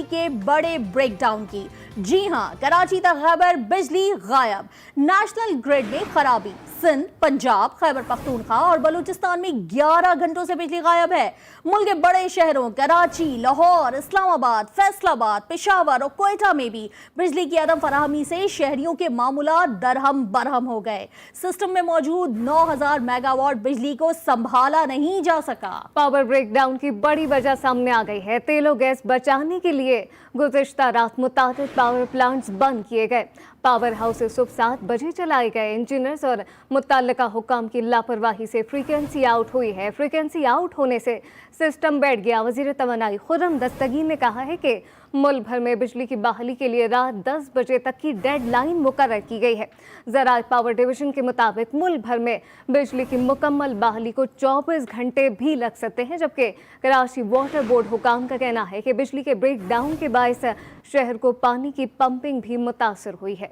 के बड़े ब्रेकडाउन की। जी हां, कराची तक खैबर बिजली गायब, नेशनल ग्रिड में खराबी। सिंध, पंजाब, खैबर पख्तूनख्वा और बलूचिस्तान में 11 घंटों से बिजली गायब है। मुल्क के बड़े शहरों कराची, लाहौर, इस्लामाबाद, फैसलाबाद, पेशावर और क्वेटा में भी बिजली की अदम फराहमी से शहरियों के मामूलात दरहम बरहम हो गए। सिस्टम में मौजूद 9000 मेगावाट बिजली को संभाला नहीं जा सका। पावर ब्रेकडाउन की बड़ी वजह सामने आ गई है। तेल और गैस बचाने के लिए गुज़िश्ता रात मुताबिक पावर प्लांट्स बंद किए गए। पावर हाउसेस सुबह 7 बजे चलाए गए। इंजीनियर्स और मुतल्लिका हुक्काम की लापरवाही से फ्रीक्वेंसी आउट हुई है। फ्रीक्वेंसी आउट होने से सिस्टम बैठ गया। वज़ीर तवानाई खुर्रम दस्तगीर ने कहा है कि मुल्क भर में बिजली की बहाली के लिए रात 10 बजे तक की डेडलाइन मुकर्रर की गई है। ज़राअत पावर डिवीजन के मुताबिक मुल्क भर में बिजली की मुकम्मल बहाली को 24 घंटे भी लग सकते हैं, जबकि कराची वाटर बोर्ड हुकाम का कहना है कि बिजली के ब्रेकडाउन के बायस शहर को पानी की पंपिंग भी मुतासर हुई है।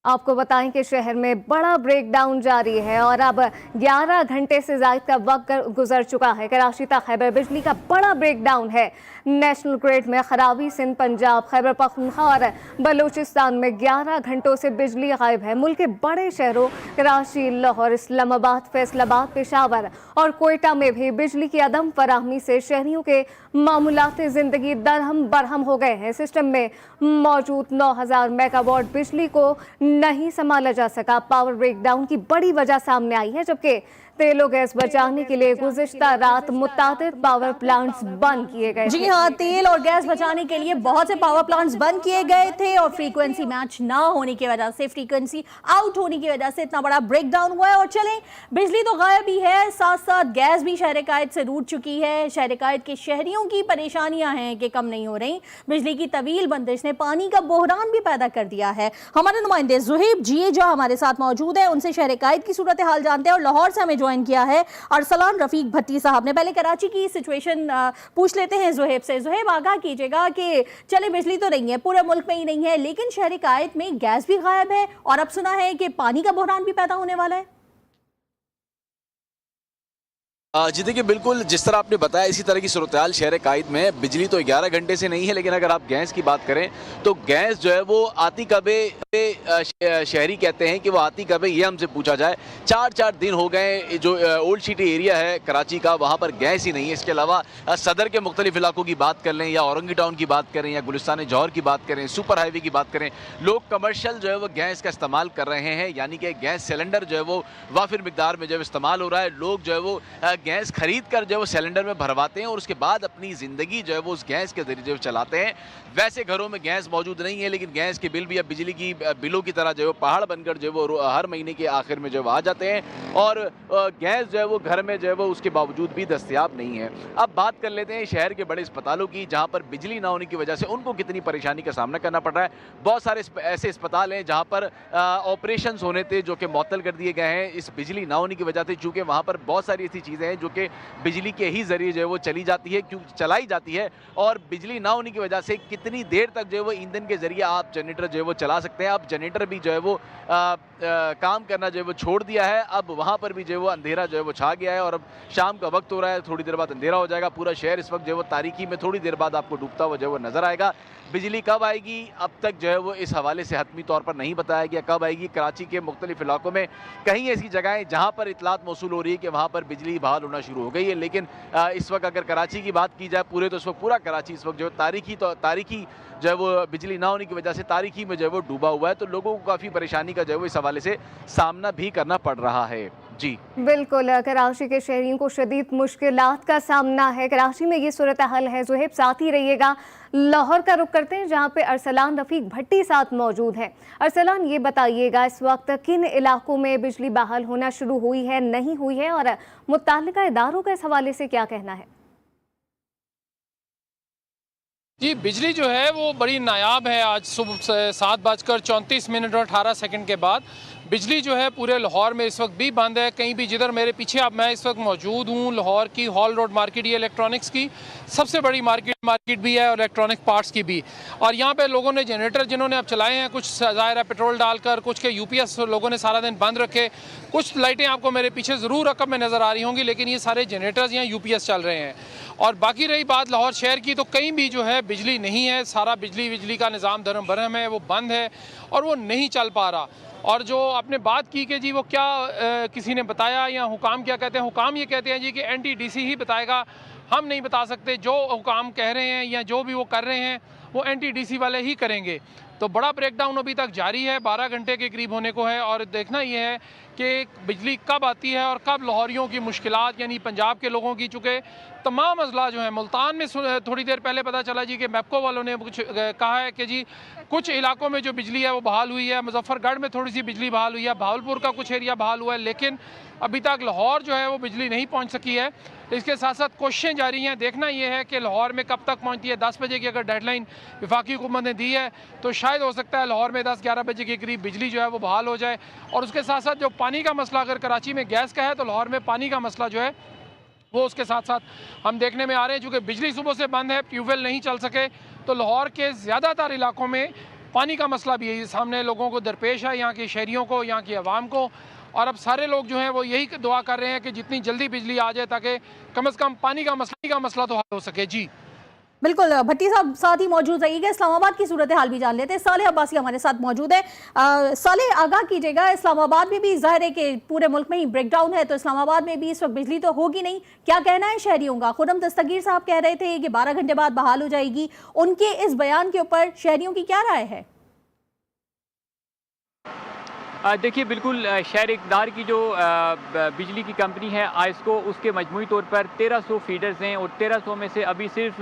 आपको बताएं कि शहर में बड़ा ब्रेकडाउन जारी है और अब 11 घंटे से ज़ायद का वक्त गुजर चुका है। कराची तक खैबर बिजली का बड़ा ब्रेकडाउन है। नेशनल ग्रिड में खराबी। सिंध, पंजाब, खैबर पख्तूनख्वा और बलूचिस्तान में 11 घंटों से बिजली गायब है। मुल्क के बड़े शहरों कराची, लाहौर, इस्लामाबाद, फैसलाबाद, पेशावर और क्वेटा में भी बिजली की अदम फराहमी से शहरियों के मामूलात ज़िंदगी दरहम बरहम हो गए हैं। सिस्टम में मौजूद 9000 मेगावाट बिजली को नहीं संभाला जा सका। पावर ब्रेकडाउन की बड़ी वजह सामने आई है, जबकि तेल और गैस बचाने के लिए गुज़िश्ता रात मुताबिक पावर प्लांट्स बंद किए गए। जी हाँ, तेल और गैस बचाने के लिए बहुत से पावर प्लांट्स बंद किए गए थे और फ्रीक्वेंसी मैच ना होने की वजह से, फ्रीक्वेंसी आउट होने की वजह से इतना बड़ा ब्रेकडाउन हुआ है। और चलें, बिजली तो गायब ही है, साथ साथ गैस भी शहर कायद से रूठ चुकी है। शहर कायद के शहरियों की परेशानियां हैं कि कम नहीं हो रही। बिजली की तवील बंदिश ने पानी का बहरान भी पैदा कर दिया है। हमारे नुमाइंदे ज़ुहैब जी जो हमारे साथ मौजूद है, उनसे शहर कायद की सूरत हाल जानते हैं। और लाहौर से हमें ज्वाइन किया है अरसलान रफीक भट्टी साहब ने। पहले कराची की सिचुएशन पूछ लेते हैं ज़ुहैब से। ज़ुहैब, आगाह कीजिएगा कि चले बिजली तो नहीं है, पूरे मुल्क में ही नहीं है, लेकिन शहर कायद में गैस भी गायब है और अब सुना है कि पानी का बहरान भी पैदा होने वाला है। जी देखिए, बिल्कुल जिस तरह आपने बताया इसी तरह की सूरत-ए-हाल शहर कायद में। बिजली तो 11 घंटे से नहीं है, लेकिन अगर आप गैस की बात करें तो गैस जो है वो आती कबे शहरी कहते हैं कि वो आती कबे, ये हमसे पूछा जाए 4 दिन हो गए। जो ओल्ड सिटी एरिया है कराची का, वहाँ पर गैस ही नहीं है। इसके अलावा सदर के मुख्तलिफ इलाकों की बात कर लें या औरंगी टाउन की बात करें या गुलिस्तान जौहर की बात करें, सुपर हाईवे की बात करें, लोग कमर्शियल जो है वो गैस का इस्तेमाल कर रहे हैं। यानी कि गैस सिलेंडर जो है वो वाफिर मिकदार में जो है इस्तेमाल हो रहा है। लोग जो है वो गैस खरीद कर जो है वो सिलेंडर में भरवाते हैं और उसके बाद अपनी ज़िंदगी जो है वो उस गैस के ज़रिए जो चलाते हैं। वैसे घरों में गैस मौजूद नहीं है, लेकिन गैस के बिल भी अब बिजली की बिलों की तरह जो है पहाड़ बनकर जो है वो हर महीने के आखिर में जो है आ जाते हैं और गैस जो है वो घर में जो है वो उसके बावजूद भी दस्तयाब नहीं है। अब बात कर लेते हैं शहर के बड़े अस्पतालों की, जहाँ पर बिजली ना होने की वजह से उनको कितनी परेशानी का सामना करना पड़ रहा है। बहुत सारे ऐसे अस्पताल हैं जहाँ पर ऑपरेशन होने थे जो कि मुअत्तल कर दिए गए हैं इस बिजली ना होने की वजह से, चूँकि वहाँ पर बहुत सारी ऐसी चीज़ें हैं जो कि बिजली के ही जरिए जो है वो चलाई जाती है और बिजली ना होने की वजह से कितनी देर तक जो है वो ईंधन के जरिए आप जनरेटर जो है वो चला सकते हैं। अब जनरेटर भी जो है वो काम करना जो है वो छोड़ दिया है। अब वहाँ पर भी जो है वो अंधेरा जो है वो छा गया है और अब शाम का वक्त हो रहा है, थोड़ी देर बाद अंधेरा हो जाएगा। पूरा शहर इस वक्त जो है वो तारीकी में थोड़ी देर बाद आपको डूबता हुआ जो है वो नजर आएगा। बिजली कब आएगी अब तक जो है वो इस हवाले से हतमी तौर पर नहीं बताया गया कब आएगी। कराची के मुख्तलिफ इलाकों में कहीं ऐसी जगहें जहाँ पर इतलात मौसूल हो रही है कि वहाँ पर बिजली बहाल होना शुरू हो गई है, लेकिन इस वक्त अगर कराची की बात की जाए पूरे, तो इस वक्त पूरा कराची इस वक्त जो है तारीखी जो है वो बिजली ना होने की वजह से तारीखी में जो है वो डूबा हुआ है। तो लोगों को काफ़ी परेशानी का जो है वो इस हवाले से सामना भी करना पड़ रहा है। जी बिल्कुल, कराची के शहरियों को शदीद मुश्किलात का सामना है। कराची में ये सूरत हाल है। ज़ुहैब, साथ ही रहिएगा। लाहौर का रुख करते हैं, जहाँ पे अरसलान रफीक भट्टी साथ मौजूद है। अरसलान, ये बताइएगा इस वक्त किन इलाकों में बिजली बहाल होना शुरू हुई है, नहीं हुई है, और मुत्तल्लिका इदारों का इस हवाले से क्या कहना है? जी, बिजली जो है वो बड़ी नायाब है। आज सुबह 7:34 और 18 सेकंड के बाद बिजली जो है पूरे लाहौर में इस वक्त भी बंद है। कहीं भी, जिधर मेरे पीछे अब मैं इस वक्त मौजूद हूँ, लाहौर की हॉल रोड मार्केट, ये इलेक्ट्रॉनिक्स की सबसे बड़ी मार्केट भी है और इलेक्ट्रॉनिक पार्ट्स की भी। और यहाँ पे लोगों ने जनरेटर जिन्होंने अब चलाए हैं, कुछ ज़ाहिर है पेट्रोल डालकर, कुछ के यूपीएस लोगों ने सारा दिन बंद रखे। कुछ लाइटें आपको मेरे पीछे ज़रूर रकम में नज़र आ रही होंगी, लेकिन ये सारे जनरेटर्स यहाँ यूपीएस चल रहे हैं। और बाकी रही बात लाहौर शहर की, तो कहीं भी जो है बिजली नहीं है, सारा बिजली का निज़ाम धर्म भरम है, वो बंद है और वो नहीं चल पा रहा। और जो आपने बात की कि जी वो क्या किसी ने बताया या हुकाम क्या कहते हैं, हुकाम ये कहते हैं जी कि एनटीडीसी ही बताएगा, हम नहीं बता सकते। जो हुकाम कह रहे हैं या जो भी वो कर रहे हैं वो एनटीडीसी वाले ही करेंगे। तो बड़ा ब्रेकडाउन अभी तक जारी है, 12 घंटे के करीब होने को है। और देखना ये है कि बिजली कब आती है और कब लाहौरियों की मुश्किलात, यानी पंजाब के लोगों की, चूँकि तमाम अजला जो है मुल्तान में थोड़ी देर पहले पता चला जी कि मैपको वालों ने कुछ कहा है कि जी कुछ इलाकों में जो बिजली है वो बहाल हुई है, मुजफ्फरगढ़ में थोड़ी सी बिजली बहाल हुई है, भावलपुर का कुछ एरिया बहाल हुआ है, लेकिन अभी तक लाहौर जो है वो बिजली नहीं पहुंच सकी है। इसके साथ साथ कोशिशें जारी हैं। देखना यह है कि लाहौर में कब तक पहुंचती है। 10 बजे की अगर डेडलाइन वफाकी हुकूमत ने दी है तो शायद हो सकता है लाहौर में 10-11 बजे के करीब बिजली जो है वो बहाल हो जाए। और उसके साथ साथ जो पानी का मसला, अगर कराची में गैस का है तो लाहौर में पानी का मसला जो है वो उसके साथ साथ हम देखने में आ रहे हैं। चूँकि बिजली सुबह से बंद है, ट्यूबवेल नहीं चल सके, तो लाहौर के ज़्यादातर इलाकों में पानी का मसला भी है, सामने लोगों को दरपेश है, यहाँ के शहरियों को, यहाँ की आवाम को। और अब सारे लोग जो हैं वो यही दुआ कर रहे हैं कि जितनी जल्दी बिजली आ जाए ताकि कम से कम पानी का मसला तो हल हो सके। जी बिल्कुल, भट्टी साहब साथ ही मौजूद रहिएगा। इस्लामाबाद की सूरत हाल भी जान लेते हैं। सालेह अब्बासी हमारे साथ मौजूद है। सालेह, आगाह कीजिएगा, इस्लामाबाद में भी जाहिर है कि पूरे मुल्क में ही ब्रेकडाउन है, तो इस्लामाबाद में भी इस वक्त बिजली तो होगी नहीं, क्या कहना है शहरियों का? खुर्रम दस्तगीर साहब कह रहे थे कि 12 घंटे बाद बहाल हो जाएगी, उनके इस बयान के ऊपर शहरियों की क्या राय है? देखिए, बिल्कुल शहर इक़्तिदार की जो बिजली की कंपनी है आइस्को, उसके मजमूई तौर पर 1300 फीडर्स हैं और 1300 में से अभी सिर्फ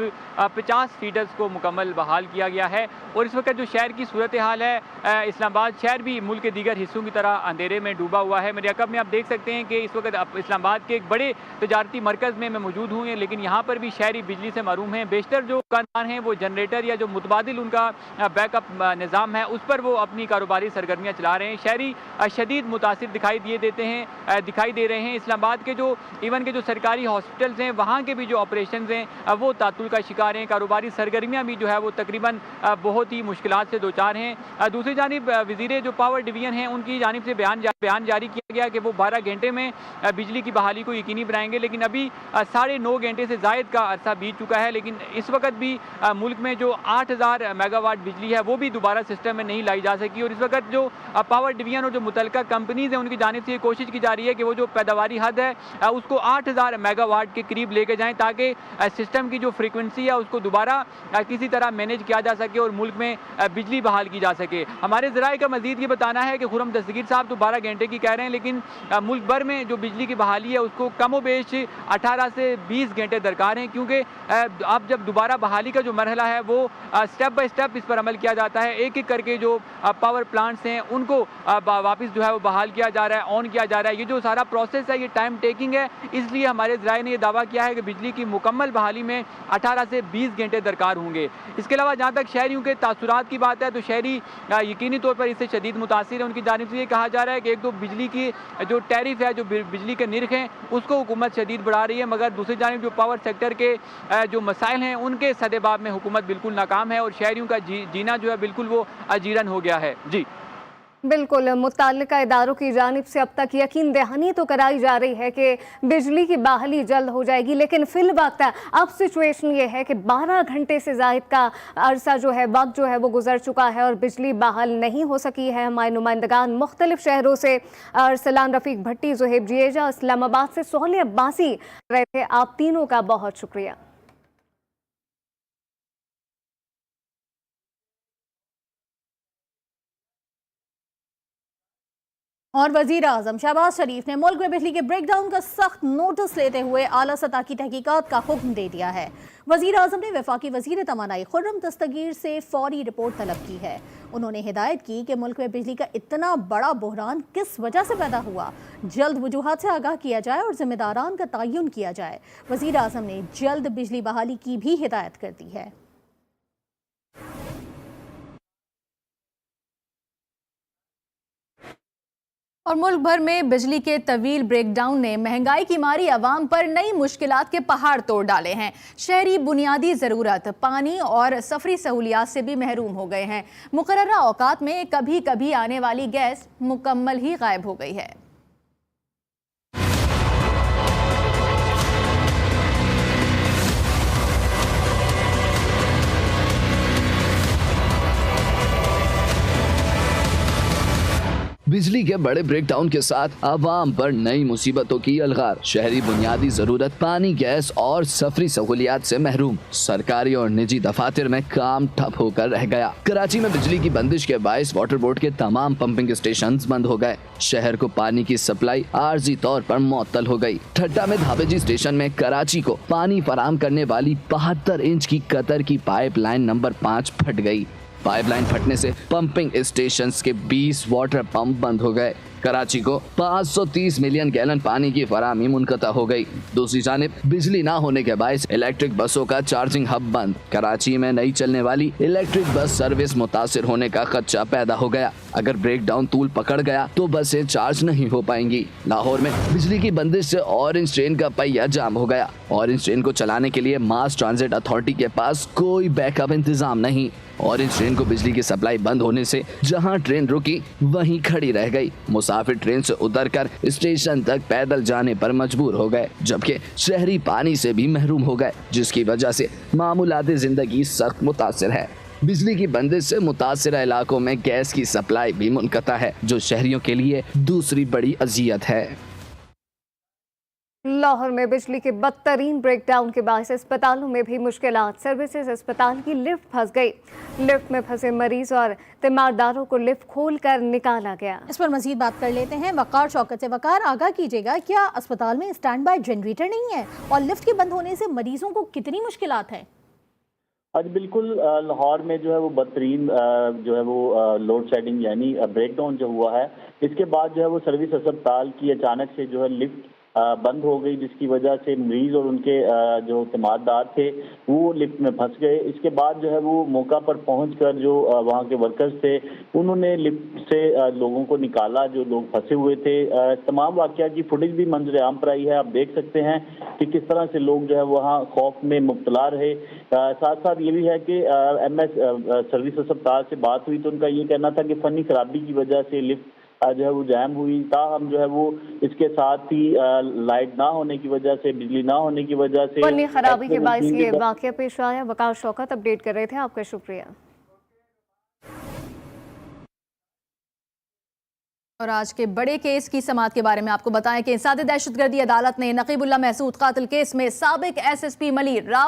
50 फीडर्स को मुकम्मल बहाल किया गया है। और इस वक्त जो शहर की सूरत हाल है, इस्लामाबाद शहर भी मुल्क के दीगर हिस्सों की तरह अंधेरे में डूबा हुआ है। मेरे अक़ब में आप देख सकते हैं कि इस वक्त इस्लामाबाद के एक बड़े तजारती मरकज़ में मैं मौजूद हूँ, लेकिन यहाँ पर भी शहरी बिजली से महरूम हैं। बेशतर जो दुकानदार हैं वो जनरेटर या जो मुतबादिल उनका बैकअप निज़ाम है उस पर वो अपनी कारोबारी सरगर्मियाँ चला रहे हैं। शहरी शदीद मुतासिर दिखाई दे रहे हैं। इस्लामाबाद के जो इवन के जो सरकारी हॉस्पिटल्स हैं वहाँ के भी जो ऑपरेशन हैं वो तातुल का शिकार हैं। कारोबारी सरगर्मियाँ भी जो है वो तकरीबन बहुत ही मुश्किलात से दो चार हैं। दूसरी जानिब वज़ीर जो पावर डिवीज़न हैं उनकी जानिब से बयान जारी किया गया कि वो 12 घंटे में बिजली की बहाली को यकीनी बनाएंगे, लेकिन अभी 9.5 घंटे से ज़ायद का अरसा बीत चुका है। लेकिन इस वक्त भी मुल्क में जो 8000 मेगावाट बिजली है वो भी दोबारा सिस्टम में नहीं लाई जा सकी। और इस वक्त जो पावर डिवीज़न और जो मुतल्लिका कंपनीज़ हैं उनकी जानिब से ये कोशिश की जा रही है कि वो जो पैदावारी हद है उसको 8000 मेगावाट के करीब लेके जाएं, ताकि सिस्टम की जो फ्रीक्वेंसी है उसको दोबारा किसी तरह मैनेज किया जा सके और मुल्क में बिजली बहाल की जा सके। हमारे ज़राए का मज़ीद ये बताना है कि खुर्रम दस्तगीर साहब तो 12 घंटे की कह रहे हैं, लेकिन मुल्क भर में जो बिजली की बहाली है उसको कमोबेश 18 से 20 घंटे दरकार हैं, क्योंकि अब जब दोबारा बहाली का जो मरहला है वो स्टेप बाय स्टेप इस पर अमल किया जाता है। एक एक करके जो पावर प्लांट्स हैं उनको वापस जो है वो बहाल किया जा रहा है, ऑन किया जा रहा है। ये जो सारा प्रोसेस है ये टाइम टेकिंग है, इसलिए हमारे ज़राए ने ये दावा किया है कि बिजली की मुकम्मल बहाली में 18 से 20 घंटे दरकार होंगे। इसके अलावा जहाँ तक शहरियों के तासुरात की बात है तो शहरी यकीनी तौर पर इससे शदीद मुतासिर है। उनकी जानिब से ये कहा जा रहा है कि एक तो बिजली की जो टैरिफ है, जो बिजली के निर्ख हैं उसको हुकूमत शदीद बढ़ा रही है, मगर दूसरी जानिब जो पावर सेक्टर के जो मसाइल हैं उनके सदेबाब में हुकूमत बिल्कुल नाकाम है और शहरियों का जीना जो है बिल्कुल वो अजीरन हो गया है। जी बिल्कुल, मुत्तल्लिका इदारों की जानिब से अब तक यकीन दहानी तो कराई जा रही है कि बिजली की बहाली जल्द हो जाएगी, लेकिन फिल वक्त अब सिचुएशन ये है कि 12 घंटे से ज़ायद का अरसा जो है वक्त जो है वो गुजर चुका है और बिजली बहाल नहीं हो सकी है। हमारे नुमाइंदगान मुख्तलिफ शहरों से अरसलान रफ़ीक भट्टी, ज़ुहैब जिएजा, इस्लामाबाद से सालेह अब्बासी रहे थे। आप तीनों का बहुत शुक्रिया। और वजीर आजम शहबाज शरीफ ने मुल्क में बिजली के ब्रेकडाउन का सख्त नोटिस लेते हुए आला सतह की तहकीकात का हुक्म दे दिया है। वजीर आजम ने वफाकी वजीर तवानाई खुर्रम दस्तगीर से फौरी रिपोर्ट तलब की है। उन्होंने हिदायत की कि मुल्क में बिजली का इतना बड़ा बहरान किस वजह से पैदा हुआ, जल्द वजूहात से आगाह किया जाए और जिम्मेदारान का तयन किया जाए। वजीर आजम ने जल्द बिजली बहाली की भी हिदायत कर दी है। और मुल्क भर में बिजली के तवील ब्रेकडाउन ने महंगाई की मारी आवाम पर नई मुश्किलात के पहाड़ तोड़ डाले हैं। शहरी बुनियादी ज़रूरत पानी और सफरी सहूलियात से भी महरूम हो गए हैं। मुकर्ररा औकात में कभी कभी आने वाली गैस मुकम्मल ही गायब हो गई है। बिजली के बड़े ब्रेकडाउन के साथ आवाम पर नई मुसीबतों की अलगार। शहरी बुनियादी जरूरत पानी, गैस और सफरी सहूलियात से महरूम। सरकारी और निजी दफातर में काम ठप होकर रह गया। कराची में बिजली की बंदिश के बायस वाटर बोर्ड के तमाम पंपिंग स्टेशंस बंद हो गए। शहर को पानी की सप्लाई आर्जी तौर पर मुअत्तल हो गई। ठट्टा में धाबेजी स्टेशन में कराची को पानी फराहम करने वाली 72 इंच की कतर की पाइपलाइन नंबर 5 फट गई। पाइपलाइन फटने से पंपिंग स्टेशंस के 20 वाटर पंप बंद हो गए। कराची को 530 मिलियन गैलन पानी की फराहमी मुनक़ता हो गई। दूसरी जानिब बिजली ना होने के बायस इलेक्ट्रिक बसों का चार्जिंग हब बंद। कराची में नई चलने वाली इलेक्ट्रिक बस सर्विस मुतासिर होने का खदशा पैदा हो गया। अगर ब्रेकडाउन तूल पकड़ गया तो बसें चार्ज नहीं हो पाएंगी। लाहौर में बिजली की बंदिश से ऑरेंज ट्रेन का पहिया जाम हो गया। ऑरेंज ट्रेन को चलाने के लिए मास ट्रांजिट अथॉरिटी के पास कोई बैकअप इंतजाम नहीं। ऑरेंज ट्रेन को बिजली की सप्लाई बंद होने से जहां ट्रेन रुकी वहीं खड़ी रह गई। मुसाफिर ट्रेन से उतरकर स्टेशन तक पैदल जाने पर मजबूर हो गए, जबकि शहरी पानी से भी महरूम हो गए, जिसकी वजह से मामूलाती जिंदगी सख्त मुतासिर है। बिजली की बंदिश से मुतासिर इलाकों में गैस की सप्लाई भी मुनक़ता है, जो शहरियों के लिए दूसरी बड़ी अजियत है। लाहौर में बिजली के बदतरीन ब्रेकडाउन के बाद अस्पतालों में भी मुश्किलात। सर्विसेज अस्पताल की लिफ्ट फंस गई। लिफ्ट में फंसे मरीज और तीमारदारों को लिफ्ट खोलकर निकाला गया। इस पर मजीद बात कर लेते हैं वकार शौकत से। वकार, आगाह कीजिएगा, क्या अस्पताल में स्टैंड बाय जनरेटर नहीं है और लिफ्ट के बंद होने से मरीजों को कितनी मुश्किलात है? आज बिल्कुल लाहौर में जो है वो बदतरीन जो है वो लोड शेडिंग यानी ब्रेकडाउन जो हुआ है, इसके बाद जो है वो सर्विस अस्पताल की अचानक से जो है लिफ्ट बंद हो गई, जिसकी वजह से मरीज और उनके जो तीमारदार थे वो लिफ्ट में फंस गए। इसके बाद जो है वो मौका पर पहुंचकर जो वहाँ के वर्कर्स थे उन्होंने लिफ्ट से लोगों को निकाला जो लोग फंसे हुए थे। तमाम वाकया की फुटेज भी मंजर आम पर आई है। आप देख सकते हैं कि किस तरह से लोग जो है वहाँ खौफ में मुब्तला रहे। साथ साथ ये भी है कि MS सर्विस अस्पताल से बात हुई तो उनका ये कहना था कि फनी खराबी की वजह से लिफ्ट जो है वो जैम हुई। ताहम जो है वो इसके साथ ही लाइट ना होने की वजह से, बिजली ना होने की वजह से फनी खराबी के बायस ये वाकया पेश आया। वकार शौकत अपडेट कर रहे थे, आपका शुक्रिया। और आज के बड़े केस की समाअत के बारे में आपको बताएं कि इंसाद दहशतगर्दी अदालत ने नकीबुल्लाह महसूद कातिल केस में साबिक SSP मलिर